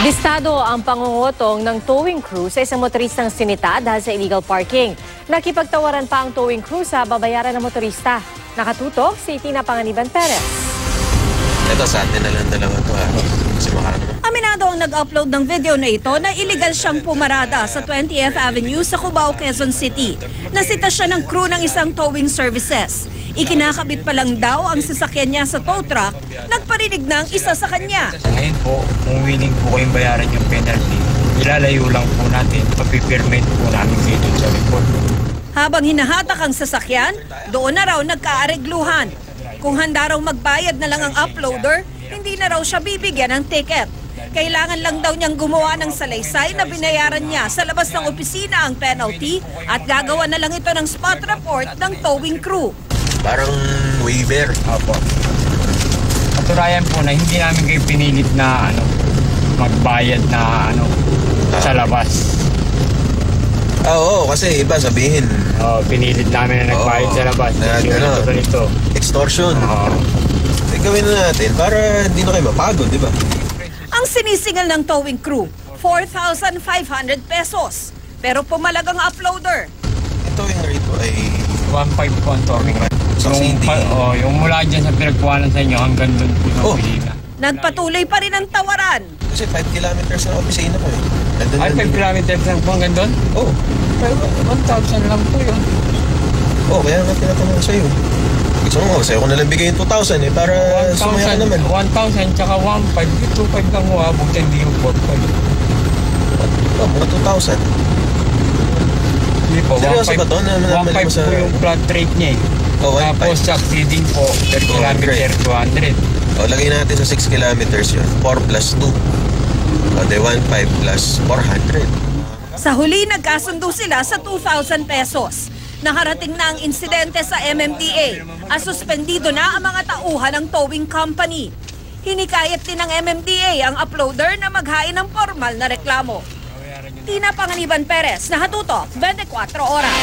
Listado ang pangungutong ng towing crew sa isang motoristang sinita dahil sa illegal parking. Nakipagtawaran pa ang towing crew sa babayaran ng motorista. Nakatutok si Tina Panganiban Perez. Ito sa atin na lang dalawa ito ha. Kasi Aminado ang nag-upload ng video na ito na illegal siyang pumarada sa 20th Avenue sa Cubao, Quezon City. Nasita siya ng crew ng isang towing services. Ikinakabit pa lang daw ang sasakyan niya sa tow truck, nagparinig ng isa sa kanya. Ngayon po, kung willing po kayong bayaran yung penalty, ilalayo lang po natin, papipirmate po namin dito sa report. Habang hinahatak ang sasakyan, doon na raw nagkaaregluhan. Kung handa raw magbayad na lang ang uploader, hindi na raw siya bibigyan ng ticket. Kailangan lang daw niyang gumawa ng salaysay na binayaran niya sa labas ng opisina ang penalty at gagawa na lang ito ng spot report ng towing crew. Parang waiver. Opo. Paturayan po na hindi namin kayo pinilit na magbayad na sa labas. Oo, kasi iba sabihin. Pinilit namin na nagbayad sa labas. Na, extortion. Gawin na natin para hindi na kayo mapagod, di ba? Ang sinisingal ng towing crew, 4,500 pesos. Pero pumalag ang uploader. Ito yung rate ko ay 1.5 po ang towing. Yung mula dyan sa pinagkuhanan sa inyo hanggang doon po sa opisina. Nagpatuloy pa rin ang tawaran. Kasi 5 kilometers na opisina ko eh. Ay, 5 kilometers lang po hanggang doon? Oo. 1,000 lang po yun. Oo, kaya nga tinatanong sa'yo. Gusto mo, sa'yo ko nalang bigay yung 2,000 eh, para sumaya ka naman. 1,000 tsaka 1,500. 2,500 lang mo habang hindi yung 4,500. Mga 2,000. Hindi po, seryoso ba ito? 1,500 po yung flat rate niya eh. Tapos succeeding po, 30 kilometer, 200. O, lagay natin sa 6 kilometers yun. 4 plus 2. O, de 1,500 plus 400. Sa huli, nagkasundo sila sa 2,000 pesos. Nakarating na ang insidente sa MMDA at suspendido na ang mga tauhan ng towing company. Hinikayat din ng MMDA ang uploader na maghain ng formal na reklamo. Tina Panganiban Perez, Nakatutok, 24 Oras.